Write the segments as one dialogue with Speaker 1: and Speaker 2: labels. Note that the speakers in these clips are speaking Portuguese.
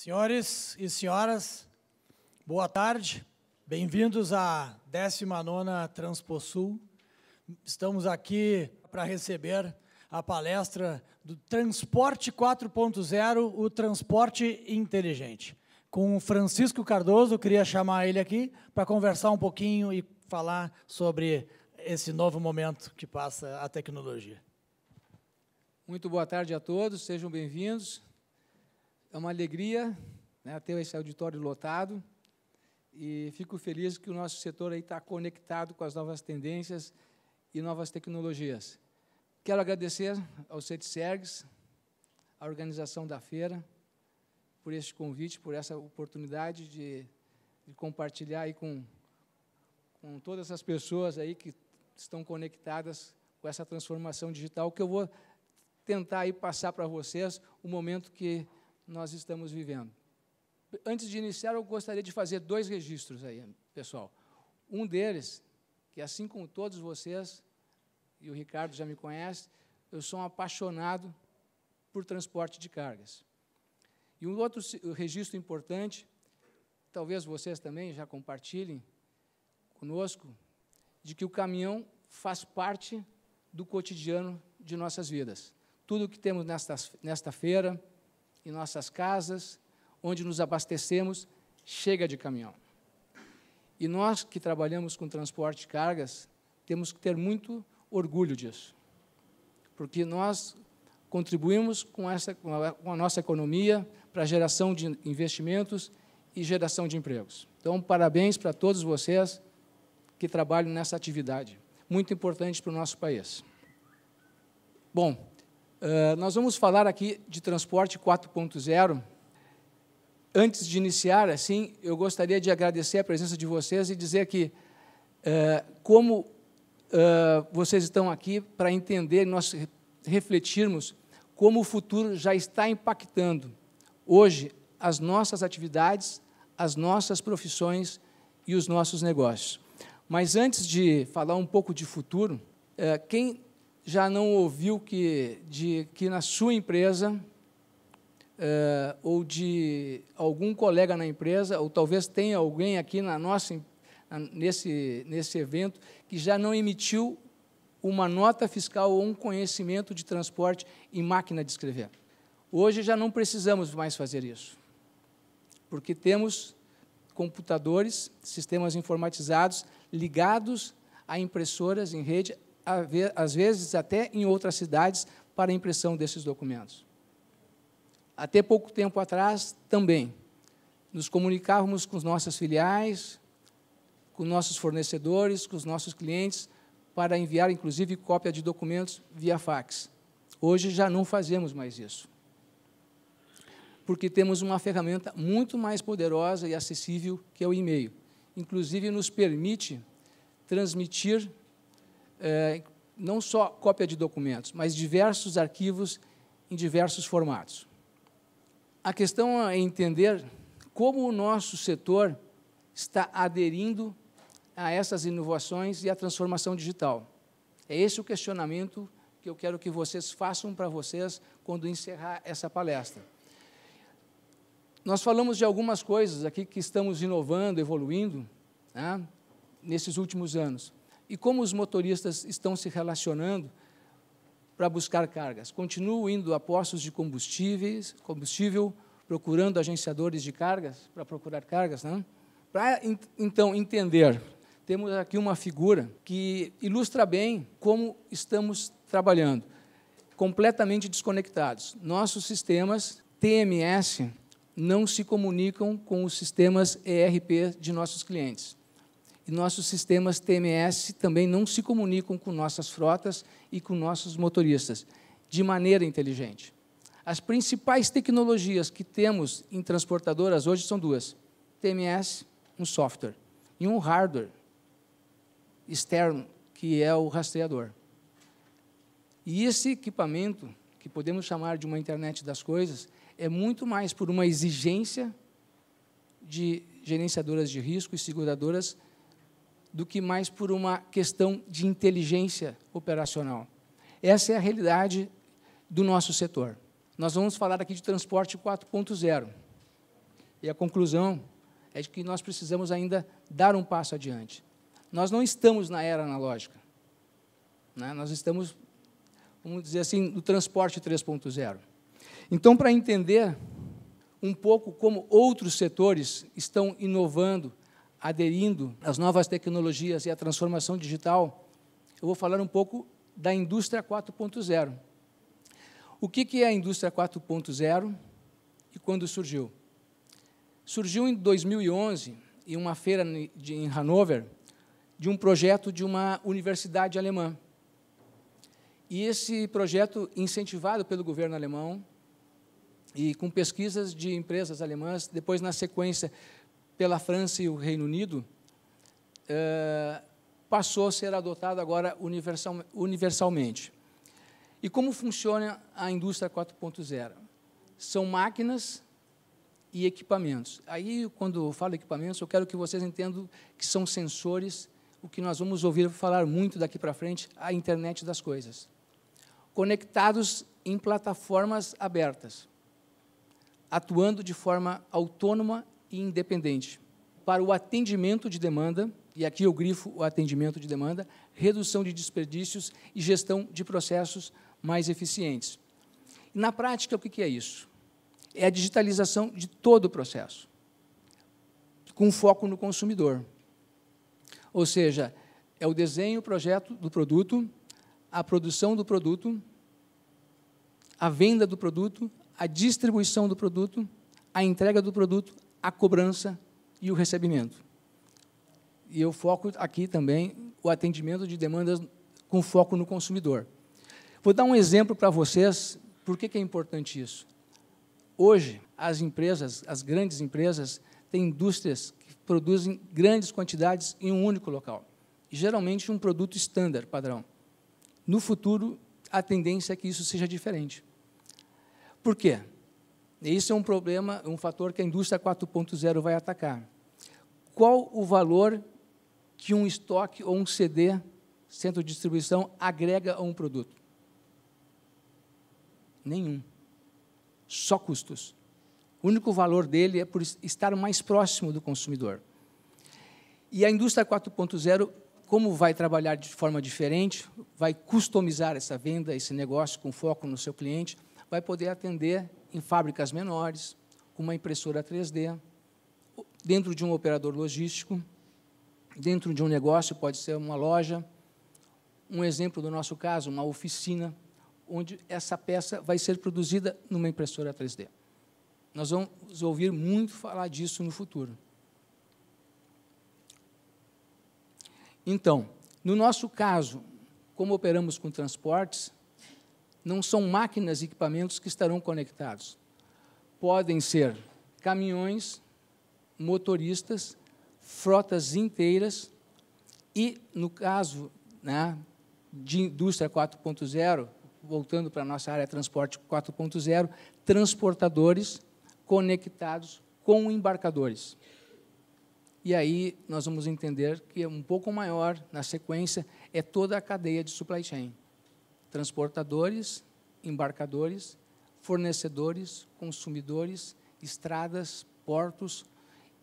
Speaker 1: Senhores e senhoras, boa tarde. Bem-vindos à 19ª Transposul. Estamos aqui para receber a palestra do Transporte 4.0, o transporte inteligente. Com o Francisco Cardoso, eu queria chamar ele aqui para conversar um pouquinho e falar sobre esse novo momento que passa a tecnologia.
Speaker 2: Muito boa tarde a todos, sejam bem-vindos. É uma alegria, né, ter esse auditório lotado e fico feliz que o nosso setor está conectado com as novas tendências e novas tecnologias. Quero agradecer ao CETSERGS, à organização da feira, por este convite, por essa oportunidade de compartilhar aí com todas as pessoas aí que estão conectadas com essa transformação digital, que eu vou tentar aí passar para vocês o momento que nós estamos vivendo. Antes de iniciar, eu gostaria de fazer 2 registros aí, pessoal. Um deles, que assim como todos vocês, e o Ricardo já me conhece, eu sou um apaixonado por transporte de cargas. E um outro registro importante, talvez vocês também já compartilhem conosco, de que o caminhão faz parte do cotidiano de nossas vidas. Tudo que temos nesta feira, em nossas casas, onde nos abastecemos, chega de caminhão. E nós que trabalhamos com transporte de cargas, temos que ter muito orgulho disso, porque nós contribuímos com a nossa economia para a geração de investimentos e geração de empregos. Então, parabéns para todos vocês que trabalham nessa atividade, muito importante para o nosso país. Bom, nós vamos falar aqui de transporte 4.0. Antes de iniciar, assim, eu gostaria de agradecer a presença de vocês e dizer que, como vocês estão aqui para entender, nós refletirmos como o futuro já está impactando hoje as nossas atividades, as nossas profissões e os nossos negócios. Mas antes de falar um pouco de futuro, quem já não ouviu que na sua empresa ou de algum colega na empresa, ou talvez tenha alguém aqui nesse evento que já não emitiu uma nota fiscal ou um conhecimento de transporte em máquina de escrever? Hoje já não precisamos mais fazer isso, porque temos computadores, sistemas informatizados ligados a impressoras em rede, às vezes até em outras cidades, para a impressão desses documentos. Até pouco tempo atrás, também, nos comunicávamos com as nossas filiais, com nossos fornecedores, com os nossos clientes, para enviar, inclusive, cópia de documentos via fax. Hoje já não fazemos mais isso, porque temos uma ferramenta muito mais poderosa e acessível, que é o e-mail. Inclusive, nos permite transmitir não só cópia de documentos, mas diversos arquivos em diversos formatos. A questão é entender como o nosso setor está aderindo a essas inovações e à transformação digital. É esse o questionamento que eu quero que vocês façam para vocês quando encerrar essa palestra. Nós falamos de algumas coisas aqui que estamos inovando, evoluindo, né, nesses últimos anos. E como os motoristas estão se relacionando para buscar cargas? Continuam indo a postos de combustível, procurando agenciadores de cargas, para procurar cargas, né? Para, então, entender, temos aqui uma figura que ilustra bem como estamos trabalhando, completamente desconectados. Nossos sistemas TMS não se comunicam com os sistemas ERP de nossos clientes. E nossos sistemas TMS também não se comunicam com nossas frotas e com nossos motoristas de maneira inteligente. As principais tecnologias que temos em transportadoras hoje são 2. TMS, um software, e um hardware externo, que é o rastreador. E esse equipamento, que podemos chamar de uma internet das coisas, é muito mais por uma exigência de gerenciadoras de risco e seguradoras do que mais por uma questão de inteligência operacional. Essa é a realidade do nosso setor. Nós vamos falar aqui de transporte 4.0. E a conclusão é de que nós precisamos ainda dar um passo adiante. Nós não estamos na era analógica, né? Nós estamos, vamos dizer assim, no transporte 3.0. Então, para entender um pouco como outros setores estão inovando, aderindo às novas tecnologias e à transformação digital, eu vou falar um pouco da indústria 4.0. O que é a indústria 4.0 e quando surgiu? Surgiu em 2011, em uma feira em Hannover, de um projeto de uma universidade alemã. E esse projeto, incentivado pelo governo alemão, e com pesquisas de empresas alemãs, depois, na sequência, pela França e o Reino Unido, passou a ser adotado agora universalmente. E como funciona a indústria 4.0? São máquinas e equipamentos. Aí, quando eu falo equipamentos, eu quero que vocês entendam que são sensores, o que nós vamos ouvir falar muito daqui para frente, a internet das coisas. Conectados em plataformas abertas, atuando de forma autônoma e independente, para o atendimento de demanda, e aqui eu grifo o atendimento de demanda, redução de desperdícios e gestão de processos mais eficientes. Na prática, o que é isso? É a digitalização de todo o processo, com foco no consumidor. Ou seja, é o desenho, o projeto do produto, a produção do produto, a venda do produto, a distribuição do produto, a entrega do produto, a cobrança e o recebimento. E eu foco aqui também o atendimento de demandas com foco no consumidor. Vou dar um exemplo para vocês, por que é importante isso. Hoje, as empresas, as grandes empresas, têm indústrias que produzem grandes quantidades em um único local. E, geralmente, um produto estándar, padrão. No futuro, a tendência é que isso seja diferente. Por quê? Isso é um problema, um fator que a indústria 4.0 vai atacar. Qual o valor que um estoque ou um CD, centro de distribuição, agrega a um produto? Nenhum. Só custos. O único valor dele é por estar mais próximo do consumidor. E a indústria 4.0, como vai trabalhar de forma diferente, vai customizar essa venda, esse negócio com foco no seu cliente, vai poder atender em fábricas menores, com uma impressora 3D, dentro de um operador logístico, dentro de um negócio, pode ser uma loja, um exemplo do nosso caso, uma oficina, onde essa peça vai ser produzida numa impressora 3D. Nós vamos ouvir muito falar disso no futuro. Então, no nosso caso, como operamos com transportes, não são máquinas e equipamentos que estarão conectados. Podem ser caminhões, motoristas, frotas inteiras e, no caso, né, de indústria 4.0, voltando para a nossa área de transporte 4.0, transportadores conectados com embarcadores. E aí nós vamos entender que é um pouco maior, na sequência, é toda a cadeia de supply chain. Transportadores, embarcadores, fornecedores, consumidores, estradas, portos,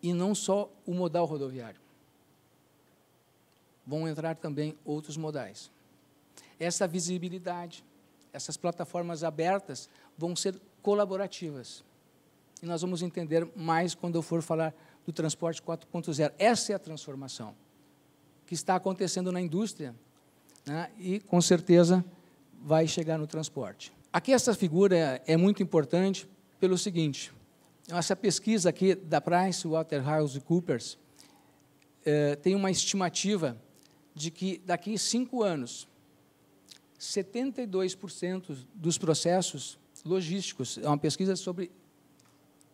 Speaker 2: e não só o modal rodoviário. Vão entrar também outros modais. Essa visibilidade, essas plataformas abertas vão ser colaborativas. E nós vamos entender mais quando eu for falar do transporte 4.0. Essa é a transformação que está acontecendo na indústria, né, e, com certeza, vai chegar no transporte. Aqui essa figura é muito importante pelo seguinte: essa pesquisa aqui da PricewaterhouseCoopers tem uma estimativa de que, daqui a 5 anos, 72% dos processos logísticos, é uma pesquisa sobre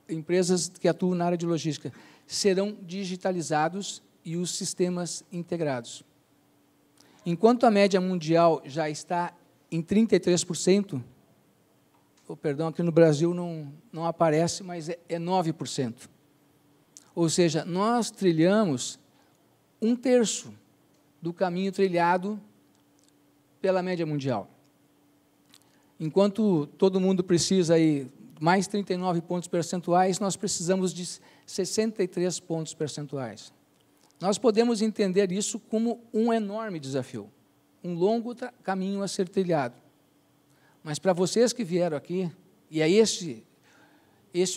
Speaker 2: empresas que atuam na área de logística, serão digitalizados e os sistemas integrados. Enquanto a média mundial já está em 33%, perdão, aqui no Brasil não aparece, mas é 9%. Ou seja, nós trilhamos 1/3 do caminho trilhado pela média mundial. Enquanto todo mundo precisa aí mais 39 pontos percentuais, nós precisamos de 63 pontos percentuais. Nós podemos entender isso como um enorme desafio, um longo caminho a ser trilhado. Mas para vocês que vieram aqui, e é esse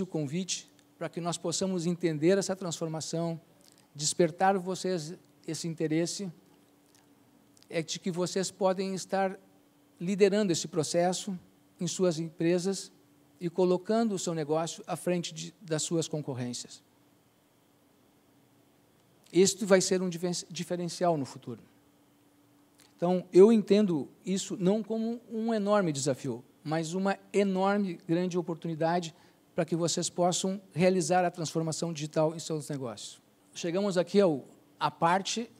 Speaker 2: o convite, para que nós possamos entender essa transformação, despertar vocês esse interesse, é de que vocês podem estar liderando esse processo em suas empresas e colocando o seu negócio à frente das suas concorrências. Este vai ser um diferencial no futuro. Então, eu entendo isso não como um enorme desafio, mas uma enorme, grande oportunidade para que vocês possam realizar a transformação digital em seus negócios. Chegamos aqui à parte,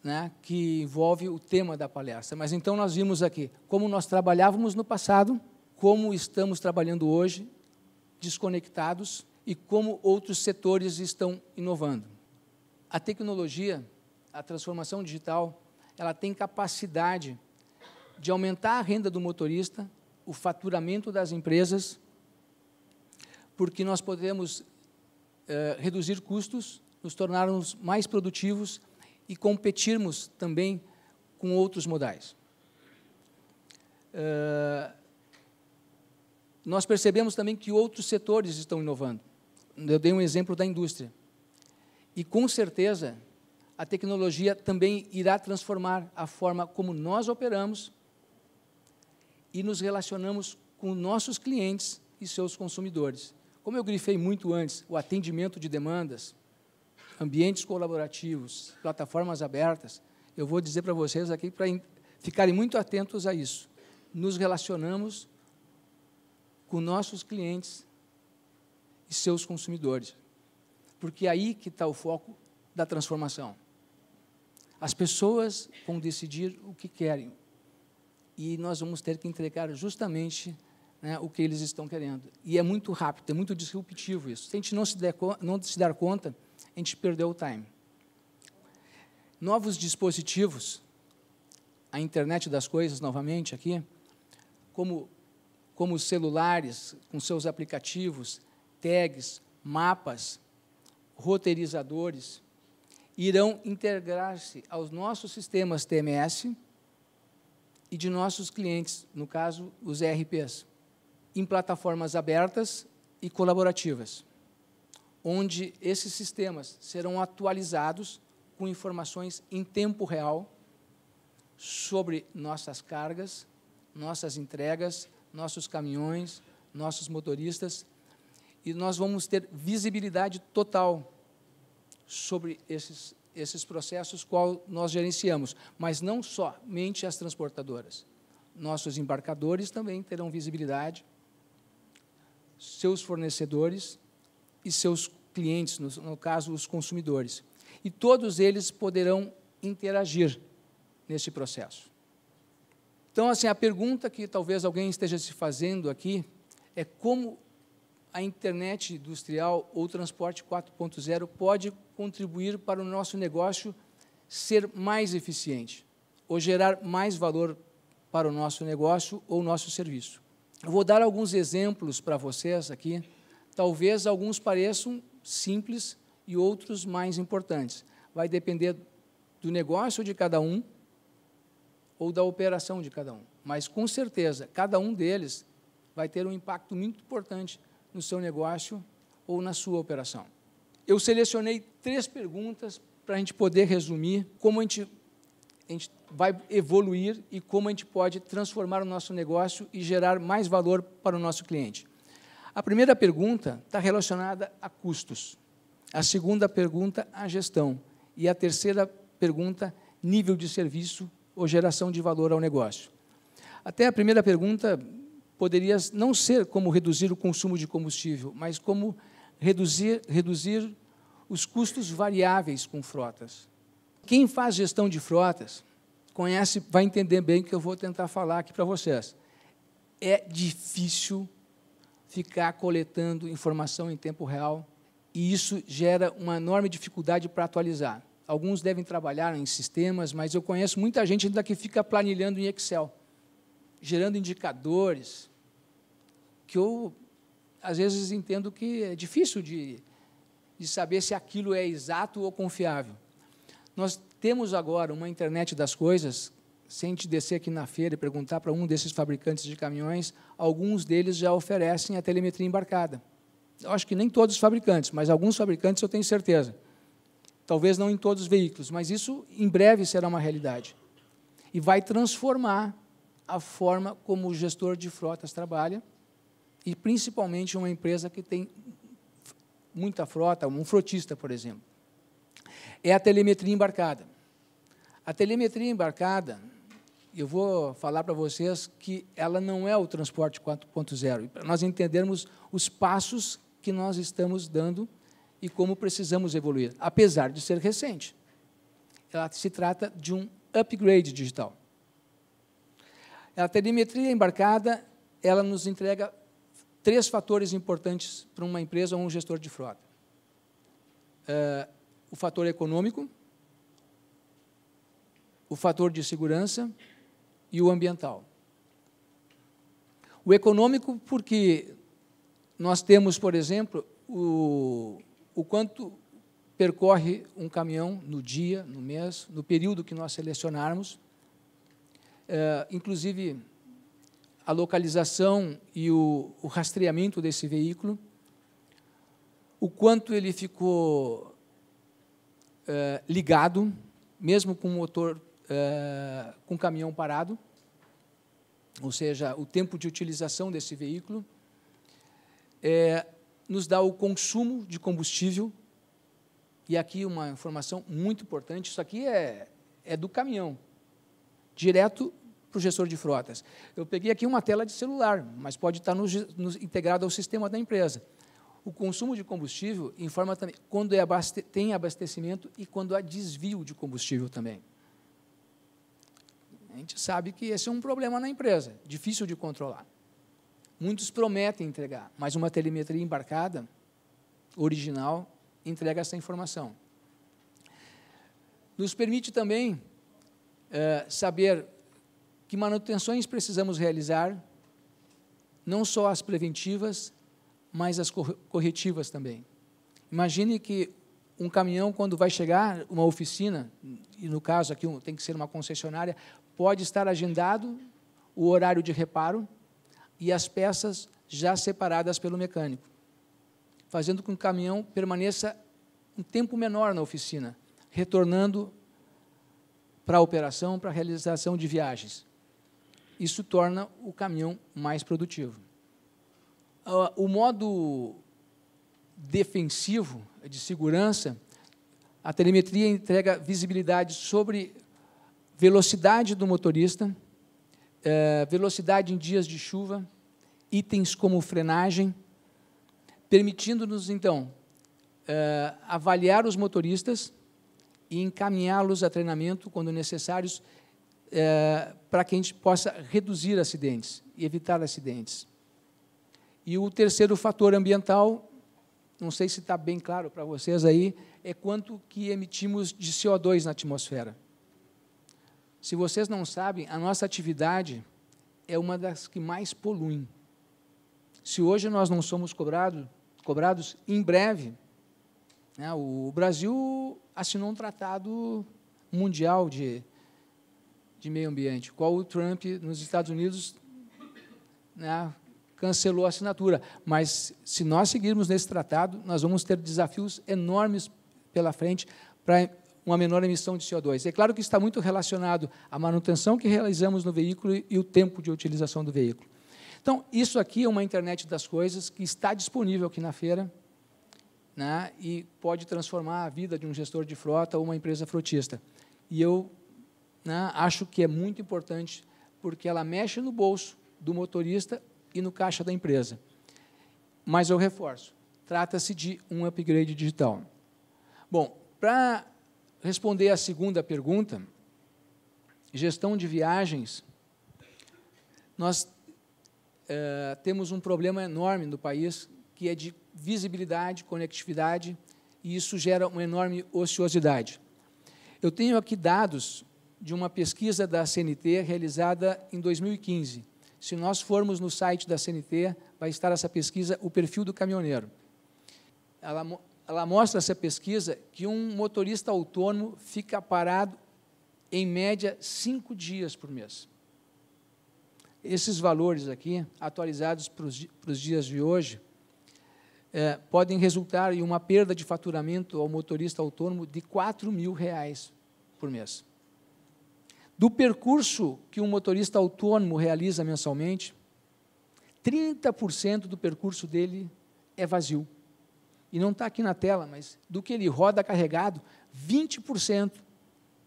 Speaker 2: né, que envolve o tema da palestra, mas então nós vimos aqui como nós trabalhávamos no passado, como estamos trabalhando hoje, desconectados, e como outros setores estão inovando. A tecnologia, a transformação digital, ela tem capacidade de aumentar a renda do motorista, o faturamento das empresas, porque nós podemos reduzir custos, nos tornarmos mais produtivos e competirmos também com outros modais. Nós percebemos também que outros setores estão inovando. Eu dei um exemplo da indústria. E, com certeza, a tecnologia também irá transformar a forma como nós operamos e nos relacionamos com nossos clientes e seus consumidores. Como eu grifei muito antes, o atendimento de demandas, ambientes colaborativos, plataformas abertas, eu vou dizer para vocês aqui para ficarem muito atentos a isso. Nos relacionamos com nossos clientes e seus consumidores, porque é aí que está o foco da transformação. As pessoas vão decidir o que querem e nós vamos ter que entregar justamente, né, o que eles estão querendo. E é muito rápido, é muito disruptivo isso. Se a gente não se dar conta, a gente perdeu o time. Novos dispositivos, a internet das coisas, novamente aqui, como os celulares, com seus aplicativos, tags, mapas, roteirizadores, irão integrar-se aos nossos sistemas TMS e de nossos clientes, no caso, os ERPs, em plataformas abertas e colaborativas, onde esses sistemas serão atualizados com informações em tempo real sobre nossas cargas, nossas entregas, nossos caminhões, nossos motoristas, e nós vamos ter visibilidade total sobre esses processos qual nós gerenciamos, mas não somente as transportadoras. Nossos embarcadores também terão visibilidade, seus fornecedores e seus clientes, no caso, os consumidores. E todos eles poderão interagir nesse processo. Então, assim, a pergunta que talvez alguém esteja se fazendo aqui é como a internet industrial ou transporte 4.0 pode contribuir para o nosso negócio ser mais eficiente ou gerar mais valor para o nosso negócio ou nosso serviço. Eu vou dar alguns exemplos para vocês aqui, talvez alguns pareçam simples e outros mais importantes. Vai depender do negócio de cada um ou da operação de cada um. Mas, com certeza, cada um deles vai ter um impacto muito importante no seu negócio ou na sua operação. Eu selecionei 3 perguntas para a gente poder resumir como a gente vai evoluir e como a gente pode transformar o nosso negócio e gerar mais valor para o nosso cliente. A primeira pergunta está relacionada a custos. A segunda pergunta, a gestão. E a terceira pergunta, nível de serviço ou geração de valor ao negócio. Até a primeira pergunta poderia não ser como reduzir o consumo de combustível, mas como reduzir os custos variáveis com frotas. Quem faz gestão de frotas conhece, vai entender bem o que eu vou tentar falar aqui para vocês. É difícil ficar coletando informação em tempo real e isso gera uma enorme dificuldade para atualizar. Alguns devem trabalhar em sistemas, mas eu conheço muita gente ainda que fica planilhando em Excel, gerando indicadores, que eu às vezes, entendo que é difícil de saber se aquilo é exato ou confiável. Nós temos agora uma internet das coisas, sem te descer aqui na feira e perguntar para um desses fabricantes de caminhões, alguns deles já oferecem a telemetria embarcada. Eu acho que nem todos os fabricantes, mas alguns fabricantes eu tenho certeza. Talvez não em todos os veículos, mas isso em breve será uma realidade. E vai transformar a forma como o gestor de frotas trabalha, e principalmente uma empresa que tem muita frota, um frotista, por exemplo. É a telemetria embarcada. A telemetria embarcada, eu vou falar para vocês que ela não é o transporte 4.0, para nós entendermos os passos que nós estamos dando e como precisamos evoluir, apesar de ser recente. Ela se trata de um upgrade digital. A telemetria embarcada, ela nos entrega 3 fatores importantes para uma empresa ou um gestor de frota. O fator econômico, o fator de segurança e o ambiental. O econômico, porque nós temos, por exemplo, o quanto percorre um caminhão no dia, no mês, no período que nós selecionarmos, inclusive a localização e o rastreamento desse veículo, o quanto ele ficou ligado, mesmo com o motor, com o caminhão parado, ou seja, o tempo de utilização desse veículo, nos dá o consumo de combustível, e aqui uma informação muito importante, isso aqui é do caminhão, direto para o gestor de frotas. Eu peguei aqui uma tela de celular, mas pode estar integrado ao sistema da empresa. O consumo de combustível informa também quando tem abastecimento e quando há desvio de combustível também. A gente sabe que esse é um problema na empresa, difícil de controlar. Muitos prometem entregar, mas uma telemetria embarcada, original, entrega essa informação. Nos permite também saber que manutenções precisamos realizar, não só as preventivas, mas as corretivas também. Imagine que um caminhão, quando vai chegar uma oficina, e no caso aqui tem que ser uma concessionária, pode estar agendado o horário de reparo e as peças já separadas pelo mecânico, fazendo com que o caminhão permaneça um tempo menor na oficina, retornando para a operação, para a realização de viagens. Isso torna o caminhão mais produtivo. O modo defensivo, de segurança, a telemetria entrega visibilidade sobre velocidade do motorista, velocidade em dias de chuva, itens como frenagem, permitindo-nos, então, avaliar os motoristas e encaminhá-los a treinamento, quando necessários, para que a gente possa reduzir acidentes e evitar acidentes. E o terceiro fator ambiental, não sei se está bem claro para vocês aí, é quanto que emitimos de CO2 na atmosfera. Se vocês não sabem, a nossa atividade é uma das que mais poluem. Se hoje nós não somos cobrados, em breve, né, o Brasil assinou um tratado mundial de meio ambiente, qual o Trump, nos Estados Unidos, né, cancelou a assinatura. Mas, se nós seguirmos nesse tratado, nós vamos ter desafios enormes pela frente para uma menor emissão de CO2. É claro que está muito relacionado à manutenção que realizamos no veículo e o tempo de utilização do veículo. Então, isso aqui é uma internet das coisas que está disponível aqui na feira, né, e pode transformar a vida de um gestor de frota ou uma empresa frotista. E eu, né, acho que é muito importante, porque ela mexe no bolso do motorista e no caixa da empresa. Mas eu reforço, trata-se de um upgrade digital. Bom, para responder à segunda pergunta, gestão de viagens, nós temos um problema enorme no país, que é de visibilidade, conectividade, e isso gera uma enorme ociosidade. Eu tenho aqui dados de uma pesquisa da CNT realizada em 2015, Se nós formos no site da CNT, vai estar essa pesquisa, o perfil do caminhoneiro. Ela mostra, essa pesquisa, que um motorista autônomo fica parado, em média, 5 dias por mês. Esses valores aqui, atualizados para os dias de hoje, podem resultar em uma perda de faturamento ao motorista autônomo de R$ 4.000 por mês. Do percurso que um motorista autônomo realiza mensalmente, 30% do percurso dele é vazio. E não está aqui na tela, mas do que ele roda carregado, 20%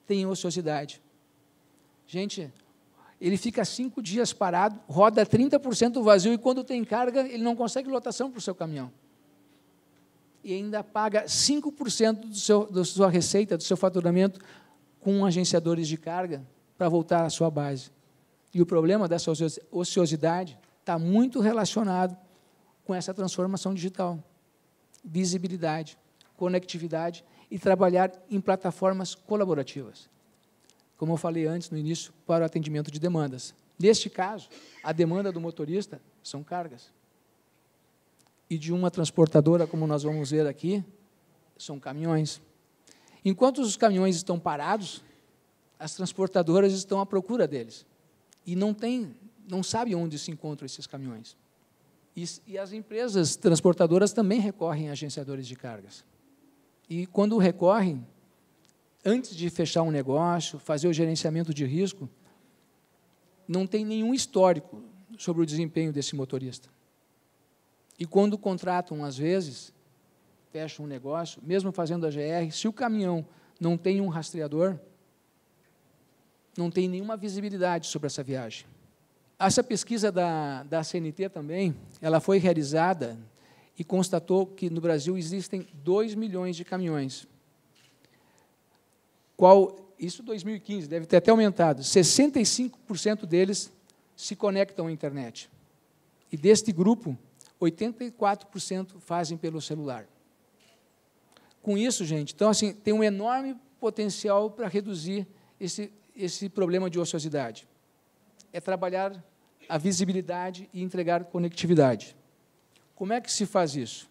Speaker 2: tem ociosidade. Gente, ele fica 5 dias parado, roda 30% vazio, e quando tem carga, ele não consegue lotação para o seu caminhão. E ainda paga 5% da sua receita, do seu faturamento, com agenciadores de carga, para voltar à sua base. E o problema dessa ociosidade está muito relacionado com essa transformação digital. Visibilidade, conectividade e trabalhar em plataformas colaborativas. Como eu falei antes, no início, para o atendimento de demandas. Neste caso, a demanda do motorista são cargas. E de uma transportadora, como nós vamos ver aqui, são caminhões. Enquanto os caminhões estão parados, as transportadoras estão à procura deles. E não sabem onde se encontram esses caminhões. E as empresas transportadoras também recorrem a agenciadores de cargas. E, quando recorrem, antes de fechar um negócio, fazer o gerenciamento de risco, não tem nenhum histórico sobre o desempenho desse motorista. E, quando contratam, às vezes, fecham um negócio, mesmo fazendo a GR, se o caminhão não tem um rastreador, não tem nenhuma visibilidade sobre essa viagem. Essa pesquisa da CNT também, ela foi realizada e constatou que no Brasil existem 2 milhões de caminhões. Isso em 2015, deve ter até aumentado. 65% deles se conectam à internet. E deste grupo, 84% fazem pelo celular. Com isso, gente, então, assim, tem um enorme potencial para reduzir esse problema de ociosidade. É trabalhar a visibilidade e entregar conectividade. Como é que se faz isso?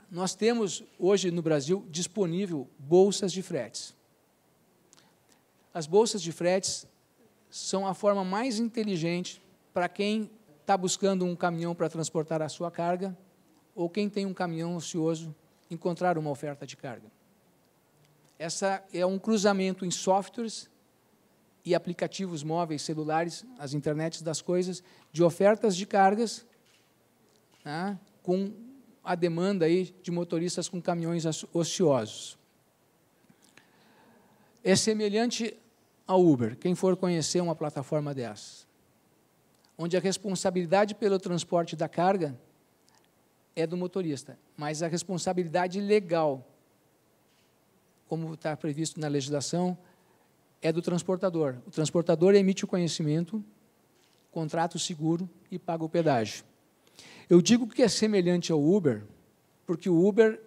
Speaker 2: Nós temos, hoje, no Brasil, disponível bolsas de fretes. As bolsas de fretes são a forma mais inteligente para quem está buscando um caminhão para transportar a sua carga, ou quem tem um caminhão ocioso, encontrar uma oferta de carga. Essa é um cruzamento em softwares e aplicativos móveis, celulares, as internets das coisas, de ofertas de cargas, né, com a demanda aí de motoristas com caminhões ociosos. É semelhante ao Uber, quem for conhecer uma plataforma dessas, onde a responsabilidade pelo transporte da carga é do motorista, mas a responsabilidade legal, como está previsto na legislação, é do transportador. O transportador emite o conhecimento, contrata o seguro e paga o pedágio. Eu digo que é semelhante ao Uber, porque o Uber,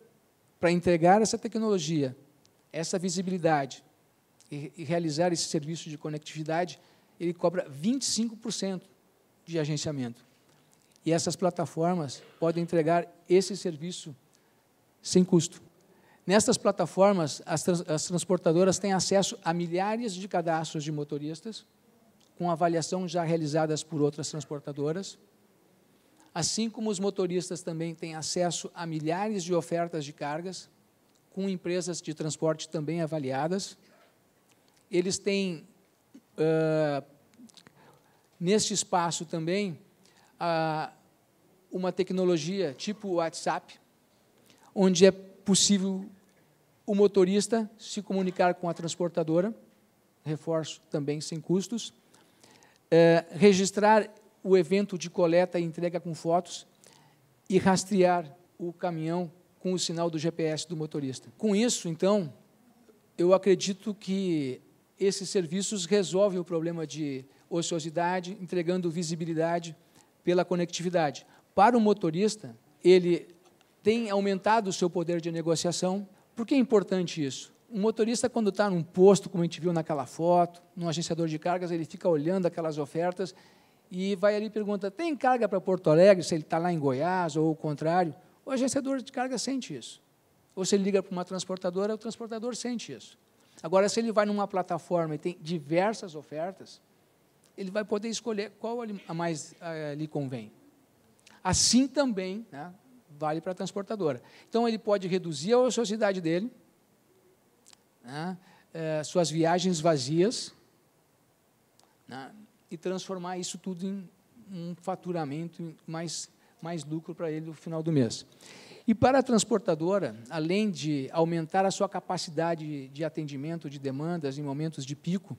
Speaker 2: para entregar essa tecnologia, essa visibilidade e realizar esse serviço de conectividade, ele cobra 25% de agenciamento. E essas plataformas podem entregar esse serviço sem custo. Nessas plataformas, as transportadoras têm acesso a milhares de cadastros de motoristas, com avaliação já realizadas por outras transportadoras, assim como os motoristas também têm acesso a milhares de ofertas de cargas, com empresas de transporte também avaliadas. Eles têm, neste espaço também, uma tecnologia tipo WhatsApp, onde é possível o motorista se comunicar com a transportadora, reforço também sem custos, registrar o evento de coleta e entrega com fotos e rastrear o caminhão com o sinal do GPS do motorista. Com isso, então, eu acredito que esses serviços resolvem o problema de ociosidade, entregando visibilidade pela conectividade. Para o motorista, ele tem aumentado o seu poder de negociação. Por que é importante isso? O motorista, quando está num posto, como a gente viu naquela foto, num agenciador de cargas, ele fica olhando aquelas ofertas e vai ali e pergunta, tem carga para Porto Alegre, se ele está lá em Goiás, ou o contrário? O agenciador de cargas sente isso. Ou se ele liga para uma transportadora, o transportador sente isso. Agora, se ele vai numa plataforma e tem diversas ofertas, ele vai poder escolher qual a mais lhe convém. Assim também, né, vale para a transportadora. Então, ele pode reduzir a ociosidade dele, né, suas viagens vazias, né, e transformar isso tudo em um faturamento, mais lucro para ele no final do mês. E para a transportadora, além de aumentar a sua capacidade de atendimento de demandas em momentos de pico,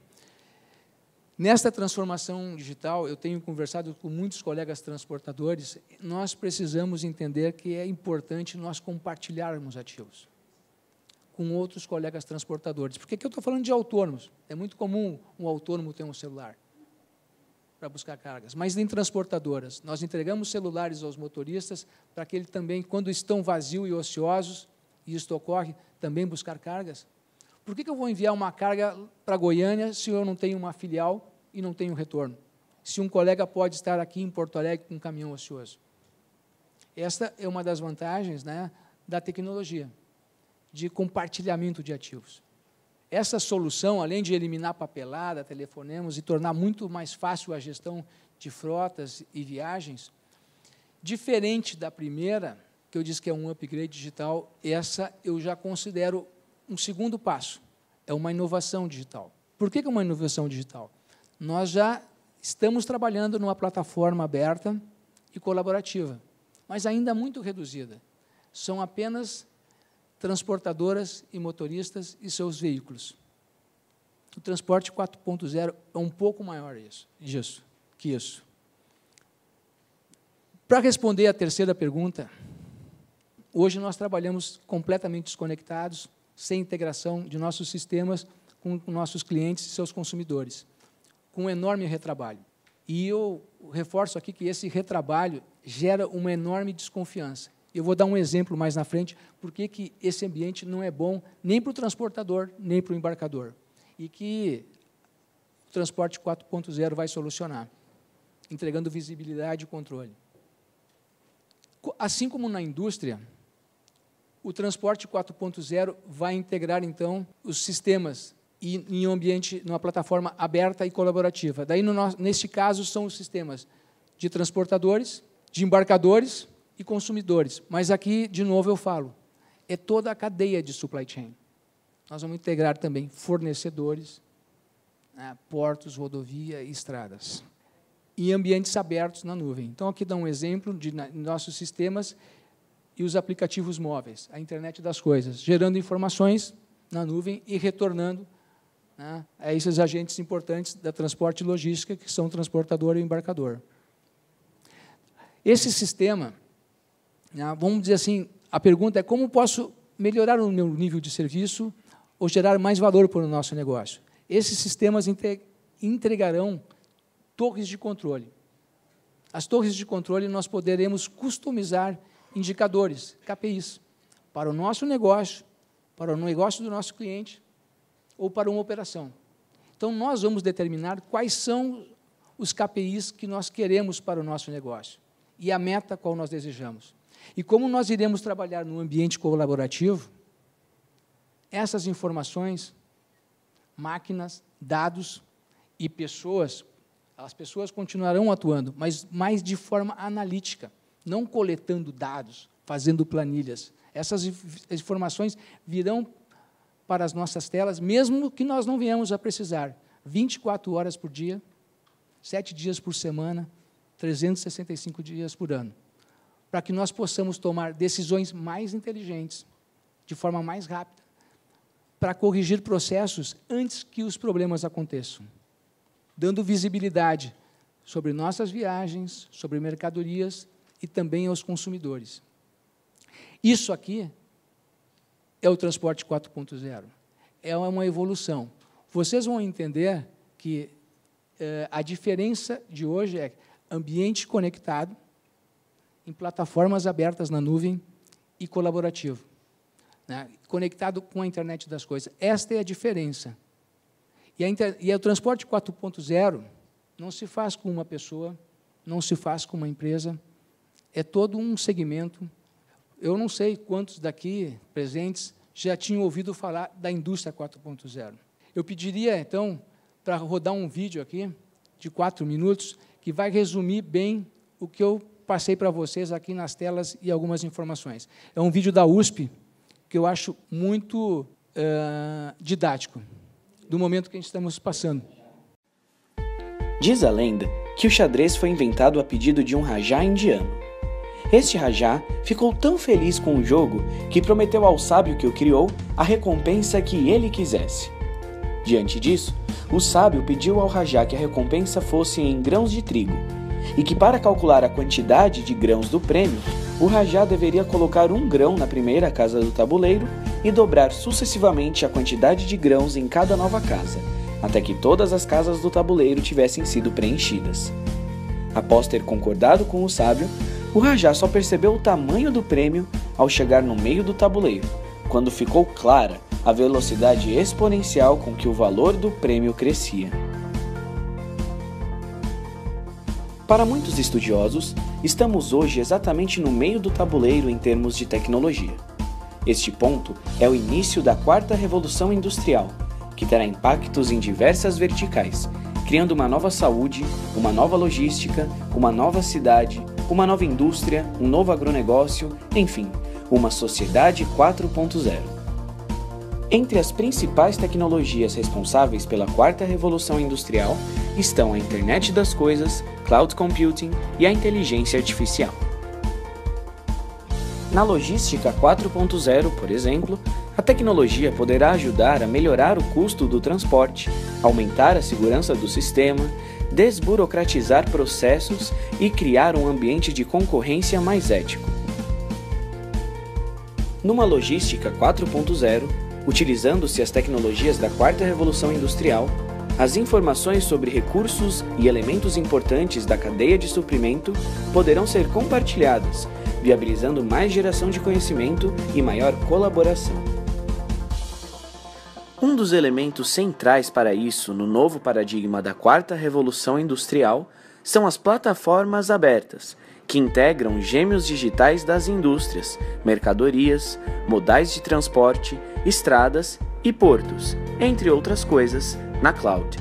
Speaker 2: nesta transformação digital, eu tenho conversado com muitos colegas transportadores, nós precisamos entender que é importante nós compartilharmos ativos com outros colegas transportadores. Porque aqui eu estou falando de autônomos. É muito comum um autônomo ter um celular para buscar cargas. Mas em transportadoras, nós entregamos celulares aos motoristas para que eles também, quando estão vazios e ociosos, e isto ocorre, também buscar cargas. Por que eu vou enviar uma carga para Goiânia se eu não tenho uma filial e não tenho retorno? Se um colega pode estar aqui em Porto Alegre com um caminhão ocioso. Esta é uma das vantagens, né, da tecnologia, de compartilhamento de ativos. Essa solução, além de eliminar papelada, telefonemas e tornar muito mais fácil a gestão de frotas e viagens, diferente da primeira, que eu disse que é um upgrade digital, essa eu já considero um segundo passo, é uma inovação digital. Por que é uma inovação digital? Nós já estamos trabalhando numa plataforma aberta e colaborativa, mas ainda muito reduzida. São apenas transportadoras e motoristas e seus veículos. O transporte 4.0 é um pouco maior que isso. Para responder à terceira pergunta, hoje nós trabalhamos completamente desconectados, sem integração de nossos sistemas com nossos clientes e seus consumidores, com um enorme retrabalho. E eu reforço aqui que esse retrabalho gera uma enorme desconfiança. Eu vou dar um exemplo mais na frente, porque que esse ambiente não é bom nem para o transportador, nem para o embarcador. E que o transporte 4.0 vai solucionar, entregando visibilidade e controle. Assim como na indústria, o transporte 4.0 vai integrar, então, os sistemas em um ambiente, numa plataforma aberta e colaborativa. Daí, neste caso, são os sistemas de transportadores, de embarcadores e consumidores. Mas aqui, de novo, eu falo, é toda a cadeia de supply chain. Nós vamos integrar também fornecedores, né, portos, rodovia e estradas. E ambientes abertos na nuvem. Então, aqui dá um exemplo de nossos sistemas e os aplicativos móveis, a internet das coisas, gerando informações na nuvem e retornando, né, a esses agentes importantes da transporte e logística, que são o transportador e o embarcador. Esse sistema, vamos dizer assim, a pergunta é como posso melhorar o meu nível de serviço ou gerar mais valor para o nosso negócio. Esses sistemas entregarão torres de controle. As torres de controle nós poderemos customizar indicadores, KPIs, para o nosso negócio, para o negócio do nosso cliente ou para uma operação. Então, nós vamos determinar quais são os KPIs que nós queremos para o nosso negócio e a meta qual nós desejamos. E como nós iremos trabalhar no ambiente colaborativo, essas informações, máquinas, dados e pessoas, as pessoas continuarão atuando, mas mais de forma analítica, não coletando dados, fazendo planilhas. Essas informações virão para as nossas telas, mesmo que nós não venhamos a precisar, 24 horas por dia, 7 dias por semana, 365 dias por ano, para que nós possamos tomar decisões mais inteligentes, de forma mais rápida, para corrigir processos antes que os problemas aconteçam, dando visibilidade sobre nossas viagens, sobre mercadorias e também aos consumidores. Isso aqui é o transporte 4.0. É uma evolução. Vocês vão entender que a diferença de hoje é ambiente conectado, em plataformas abertas na nuvem e colaborativo. né, conectado com a internet das coisas. Esta é a diferença. E o transporte 4.0 não se faz com uma pessoa, não se faz com uma empresa, é todo um segmento. Eu não sei quantos daqui presentes já tinham ouvido falar da indústria 4.0. Eu pediria, então, para rodar um vídeo aqui, de 4 minutos, que vai resumir bem o que eu passei para vocês aqui nas telas e algumas informações. É um vídeo da USP, que eu acho muito didático, do momento que estamos passando.
Speaker 3: Diz a lenda que o xadrez foi inventado a pedido de um rajá indiano. Este rajá ficou tão feliz com o jogo que prometeu ao sábio que o criou a recompensa que ele quisesse. Diante disso, o sábio pediu ao rajá que a recompensa fosse em grãos de trigo, e que para calcular a quantidade de grãos do prêmio, o rajá deveria colocar um grão na primeira casa do tabuleiro e dobrar sucessivamente a quantidade de grãos em cada nova casa, até que todas as casas do tabuleiro tivessem sido preenchidas. Após ter concordado com o sábio, o rajá só percebeu o tamanho do prêmio ao chegar no meio do tabuleiro, quando ficou clara a velocidade exponencial com que o valor do prêmio crescia. Para muitos estudiosos, estamos hoje exatamente no meio do tabuleiro em termos de tecnologia. Este ponto é o início da quarta revolução industrial, que terá impactos em diversas verticais, criando uma nova saúde, uma nova logística, uma nova cidade, uma nova indústria, um novo agronegócio, enfim, uma sociedade 4.0. Entre as principais tecnologias responsáveis pela quarta revolução industrial estão a internet das coisas, cloud computing e a inteligência artificial. Na logística 4.0, por exemplo, a tecnologia poderá ajudar a melhorar o custo do transporte, aumentar a segurança do sistema, desburocratizar processos e criar um ambiente de concorrência mais ético. Numa logística 4.0, utilizando-se as tecnologias da quarta revolução industrial, as informações sobre recursos e elementos importantes da cadeia de suprimento poderão ser compartilhadas, viabilizando mais geração de conhecimento e maior colaboração. Um dos elementos centrais para isso no novo paradigma da quarta revolução industrial são as plataformas abertas, que integram gêmeos digitais das indústrias, mercadorias, modais de transporte, estradas e portos, entre outras coisas, na cloud.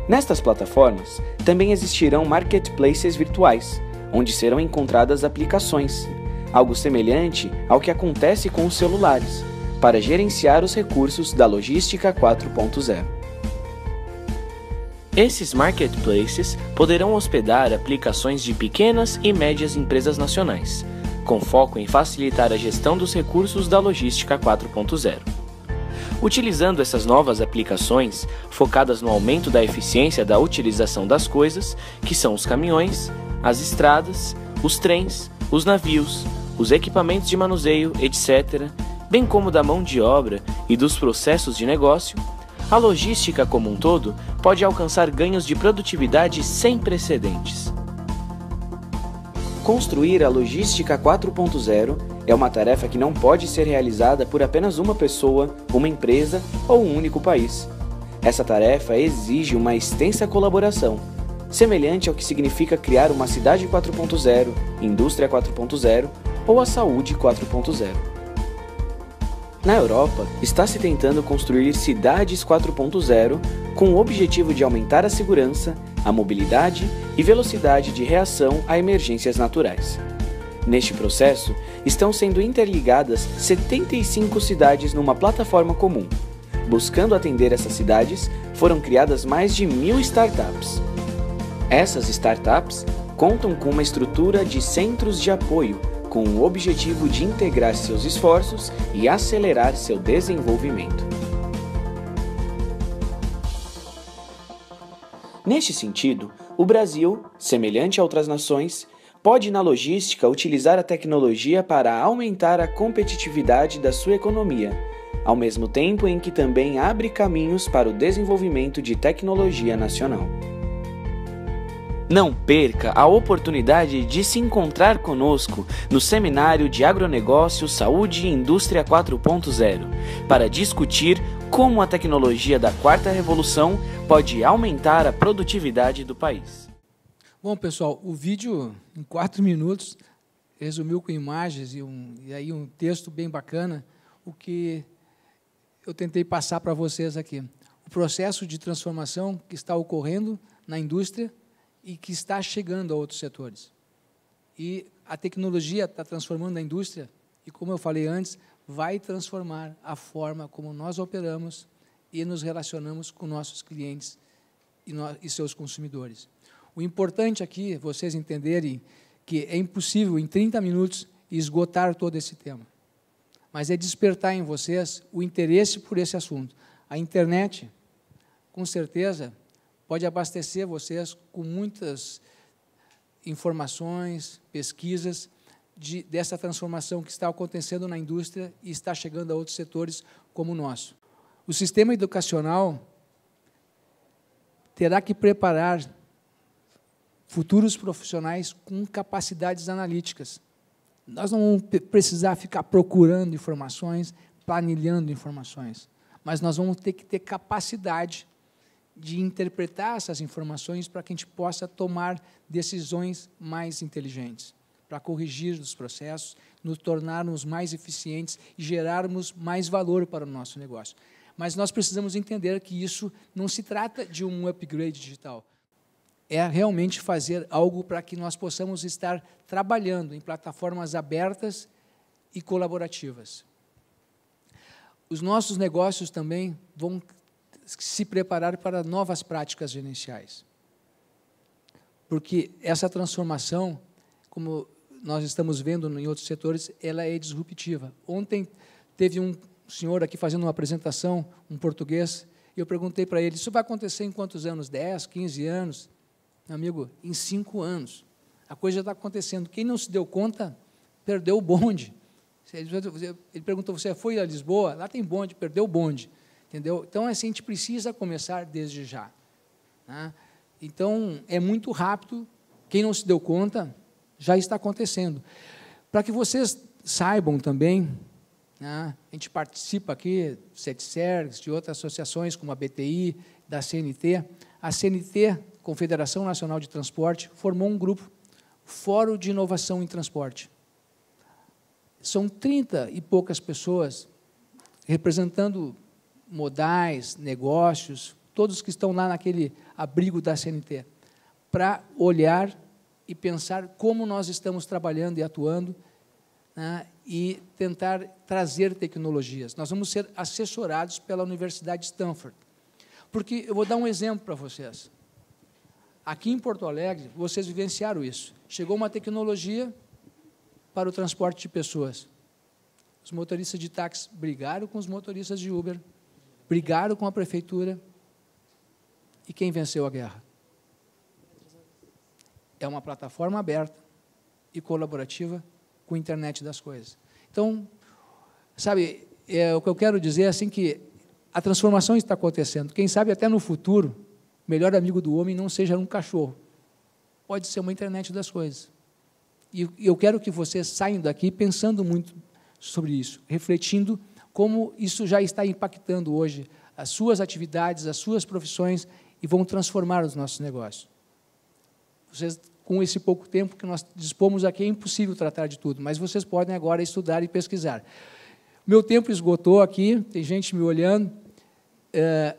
Speaker 3: Nestas plataformas, também existirão marketplaces virtuais, onde serão encontradas aplicações, algo semelhante ao que acontece com os celulares, para gerenciar os recursos da logística 4.0. Esses marketplaces poderão hospedar aplicações de pequenas e médias empresas nacionais, com foco em facilitar a gestão dos recursos da logística 4.0. Utilizando essas novas aplicações, focadas no aumento da eficiência da utilização das coisas, que são os caminhões, as estradas, os trens, os navios, os equipamentos de manuseio, etc., bem como da mão de obra e dos processos de negócio, a logística como um todo pode alcançar ganhos de produtividade sem precedentes. Construir a logística 4.0 é uma tarefa que não pode ser realizada por apenas uma pessoa, uma empresa ou um único país. Essa tarefa exige uma extensa colaboração, semelhante ao que significa criar uma cidade 4.0, indústria 4.0 ou a saúde 4.0. Na Europa, está se tentando construir cidades 4.0 com o objetivo de aumentar a segurança, a mobilidade e velocidade de reação a emergências naturais. Neste processo, estão sendo interligadas 75 cidades numa plataforma comum. Buscando atender essas cidades, foram criadas mais de 1.000 startups. Essas startups contam com uma estrutura de centros de apoio, com o objetivo de integrar seus esforços e acelerar seu desenvolvimento. Neste sentido, o Brasil, semelhante a outras nações, pode na logística utilizar a tecnologia para aumentar a competitividade da sua economia, ao mesmo tempo em que também abre caminhos para o desenvolvimento de tecnologia nacional. Não perca a oportunidade de se encontrar conosco no Seminário de Agronegócio, Saúde e Indústria 4.0 para discutir como a tecnologia da Quarta Revolução pode aumentar a produtividade do país.
Speaker 2: Bom, pessoal, o vídeo, em 4 minutos, resumiu com imagens e aí um texto bem bacana o que eu tentei passar para vocês aqui. O processo de transformação que está ocorrendo na indústria e que está chegando a outros setores. E a tecnologia está transformando a indústria e, como eu falei antes, vai transformar a forma como nós operamos e nos relacionamos com nossos clientes e seus consumidores. O importante aqui, vocês entenderem que é impossível, em 30 minutos, esgotar todo esse tema. Mas é despertar em vocês o interesse por esse assunto. A internet, com certeza, pode abastecer vocês com muitas informações, pesquisas dessa transformação que está acontecendo na indústria e está chegando a outros setores como o nosso. O sistema educacional terá que preparar futuros profissionais com capacidades analíticas. Nós não vamos precisar ficar procurando informações, planilhando informações, mas nós vamos ter que ter capacidade de interpretar essas informações para que a gente possa tomar decisões mais inteligentes, para corrigir os processos, nos tornarmos mais eficientes e gerarmos mais valor para o nosso negócio. Mas nós precisamos entender que isso não se trata de um upgrade digital, é realmente fazer algo para que nós possamos estar trabalhando em plataformas abertas e colaborativas. Os nossos negócios também vão se preparar para novas práticas gerenciais. Porque essa transformação, como nós estamos vendo em outros setores, ela é disruptiva. Ontem teve um senhor aqui fazendo uma apresentação, um português, e eu perguntei para ele, isso vai acontecer em quantos anos? 10, 15 anos? Meu amigo, em 5 anos. A coisa já está acontecendo. Quem não se deu conta, perdeu o bonde. Ele perguntou, você foi a Lisboa? Lá tem bonde, perdeu o bonde. Entendeu? Então, assim, a gente precisa começar desde já. Né? Então, é muito rápido. Quem não se deu conta, já está acontecendo. Para que vocês saibam também, né, a gente participa aqui, CETSERGS, de outras associações, como a BTI, da CNT. A CNT, Confederação Nacional de Transporte, formou um grupo, Fórum de Inovação em Transporte. São 30 e poucas pessoas representando modais, negócios, todos que estão lá naquele abrigo da CNT, para olhar e pensar como nós estamos trabalhando e atuando, né, e tentar trazer tecnologias. Nós vamos ser assessorados pela Universidade de Stanford. Porque eu vou dar um exemplo para vocês. Aqui em Porto Alegre, vocês vivenciaram isso. Chegou uma tecnologia para o transporte de pessoas. Os motoristas de táxi brigaram com os motoristas de Uber, brigaram com a prefeitura, e quem venceu a guerra? É uma plataforma aberta e colaborativa com a internet das coisas. Então, sabe, o que eu quero dizer é assim que a transformação está acontecendo. Quem sabe até no futuro, o melhor amigo do homem não seja um cachorro. Pode ser uma internet das coisas. E eu quero que vocês saiam daqui pensando muito sobre isso, refletindo como isso já está impactando hoje as suas atividades, as suas profissões, e vão transformar os nossos negócios. Vocês, com esse pouco tempo que nós dispomos aqui, é impossível tratar de tudo, mas vocês podem agora estudar e pesquisar. Meu tempo esgotou aqui, tem gente me olhando.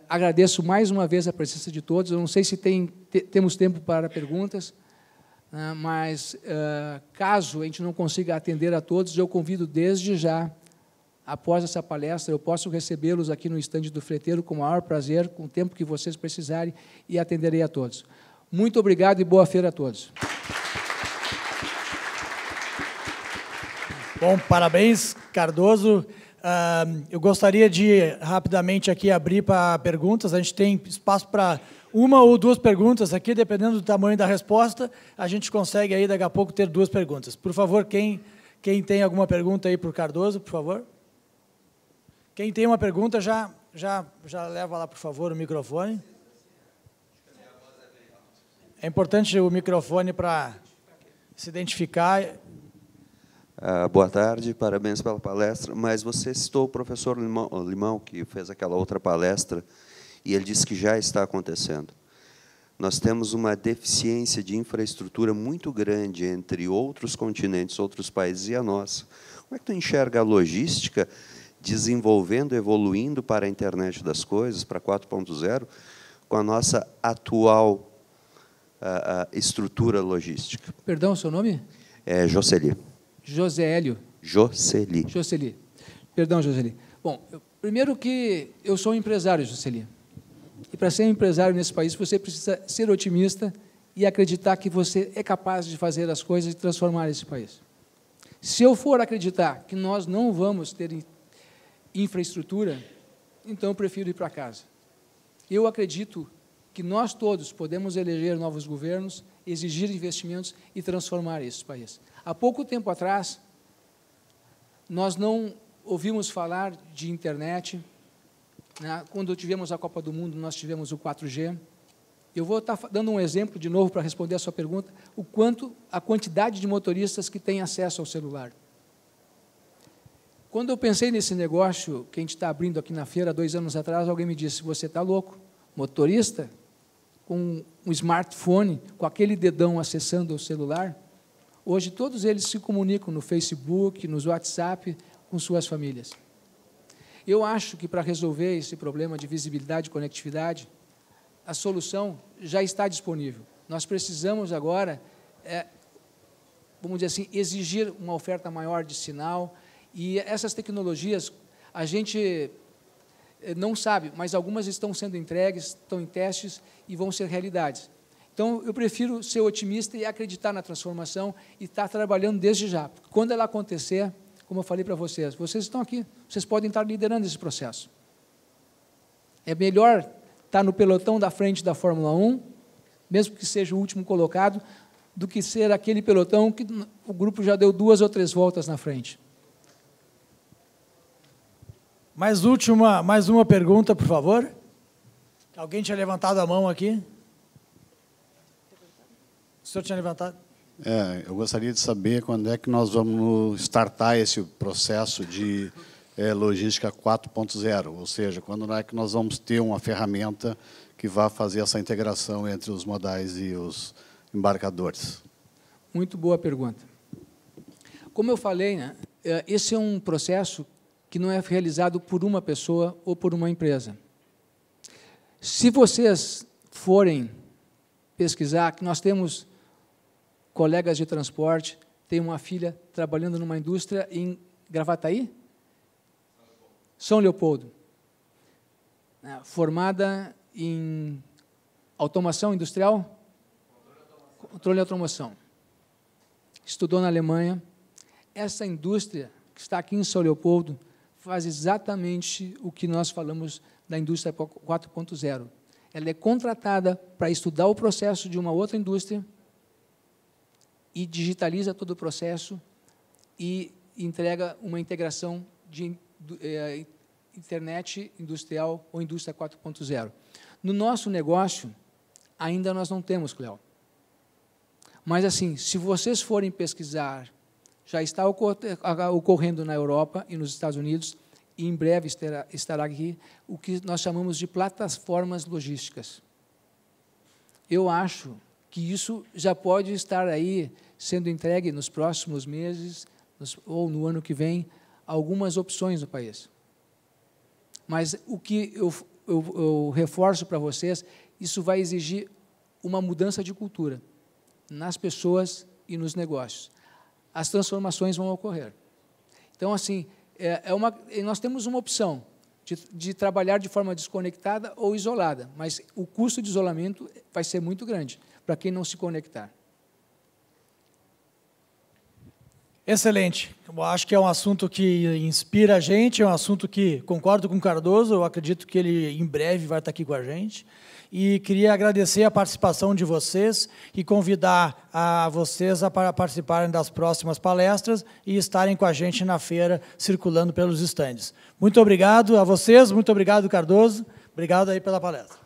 Speaker 2: Agradeço mais uma vez a presença de todos. Eu não sei se temos tempo para perguntas, mas caso a gente não consiga atender a todos, eu convido desde já, após essa palestra, eu posso recebê-los aqui no estande do Freteiro com o maior prazer, com o tempo que vocês precisarem, e atenderei a todos. Muito obrigado e boa feira a todos.
Speaker 1: Bom, parabéns, Cardoso. Eu gostaria de, rapidamente, aqui abrir para perguntas. A gente tem espaço para 1 ou 2 perguntas aqui, dependendo do tamanho da resposta, a gente consegue aí, daqui a pouco, ter 2 perguntas. Por favor, quem tem alguma pergunta aí para o Cardoso, por favor? Quem tem uma pergunta, já leva lá, por favor, o microfone. É importante o microfone para se identificar.
Speaker 4: Boa tarde, parabéns pela palestra. Mas você citou o professor Limão, que fez aquela outra palestra, e ele disse que já está acontecendo. Nós temos uma deficiência de infraestrutura muito grande entre outros continentes, outros países e a nossa. Como é que tu enxerga a logística desenvolvendo, evoluindo para a internet das coisas, para 4.0, com a nossa atual estrutura logística?
Speaker 2: Perdão, seu nome?
Speaker 4: É Jocely.
Speaker 2: Josélio.
Speaker 4: Jocely.
Speaker 2: Jocely. Perdão, Jocely. Bom, primeiro que eu sou um empresário, Jocely. E para ser um empresário nesse país, você precisa ser otimista e acreditar que você é capaz de fazer as coisas e transformar esse país. Se eu for acreditar que nós não vamos ter infraestrutura, então eu prefiro ir para casa. Eu acredito que nós todos podemos eleger novos governos, exigir investimentos e transformar esse país. Há pouco tempo atrás, nós não ouvimos falar de internet. Quando tivemos a Copa do Mundo, nós tivemos o 4G. Eu vou estar dando um exemplo de novo para responder a sua pergunta, a quantidade de motoristas que têm acesso ao celular. Quando eu pensei nesse negócio que a gente está abrindo aqui na feira, 2 anos atrás, alguém me disse, você está louco? Motorista com um smartphone, com aquele dedão acessando o celular? Hoje, todos eles se comunicam no Facebook, no WhatsApp, com suas famílias. Eu acho que, para resolver esse problema de visibilidade e conectividade, a solução já está disponível. Nós precisamos agora, vamos dizer assim, exigir uma oferta maior de sinal, e essas tecnologias, a gente não sabe, mas algumas estão sendo entregues, estão em testes e vão ser realidades. Então, eu prefiro ser otimista e acreditar na transformação e estar trabalhando desde já. Quando ela acontecer, como eu falei para vocês, vocês estão aqui, vocês podem estar liderando esse processo. É melhor estar no pelotão da frente da Fórmula 1, mesmo que seja o último colocado, do que ser aquele pelotão que o grupo já deu 2 ou 3 voltas na frente.
Speaker 1: Mais uma pergunta, por favor. Alguém tinha levantado a mão aqui? O senhor tinha levantado?
Speaker 5: Eu gostaria de saber quando é que nós vamos startar esse processo de logística 4.0, ou seja, quando é que nós vamos ter uma ferramenta que vá fazer essa integração entre os modais e os embarcadores.
Speaker 2: Muito boa pergunta. Como eu falei, esse é um processo que não é realizado por uma pessoa ou por uma empresa. Se vocês forem pesquisar, que nós temos colegas de transporte, tem uma filha trabalhando numa indústria em Gravataí? São Leopoldo. Formada em automação industrial? Controle e automação. Estudou na Alemanha. Essa indústria que está aqui em São Leopoldo faz exatamente o que nós falamos da indústria 4.0. Ela é contratada para estudar o processo de uma outra indústria e digitaliza todo o processo e entrega uma integração de internet industrial ou indústria 4.0. No nosso negócio, ainda nós não temos, Cléo. Mas, assim, se vocês forem pesquisar, já está ocorrendo na Europa e nos Estados Unidos, e em breve estará aqui, o que nós chamamos de plataformas logísticas. Eu acho que isso já pode estar aí sendo entregue nos próximos meses, ou no ano que vem, algumas opções no país. Mas o que eu reforço para vocês, isso vai exigir uma mudança de cultura nas pessoas e nos negócios. As transformações vão ocorrer. Então, assim, nós temos uma opção de trabalhar de forma desconectada ou isolada, mas o custo de isolamento vai ser muito grande para quem não se conectar.
Speaker 1: Excelente. Eu acho que é um assunto que inspira a gente, é um assunto que concordo com o Cardoso, eu acredito que ele em breve vai estar aqui com a gente. E queria agradecer a participação de vocês e convidar a vocês a participarem das próximas palestras e estarem com a gente na feira, circulando pelos estandes. Muito obrigado a vocês, muito obrigado, Cardoso. Obrigado aí pela palestra.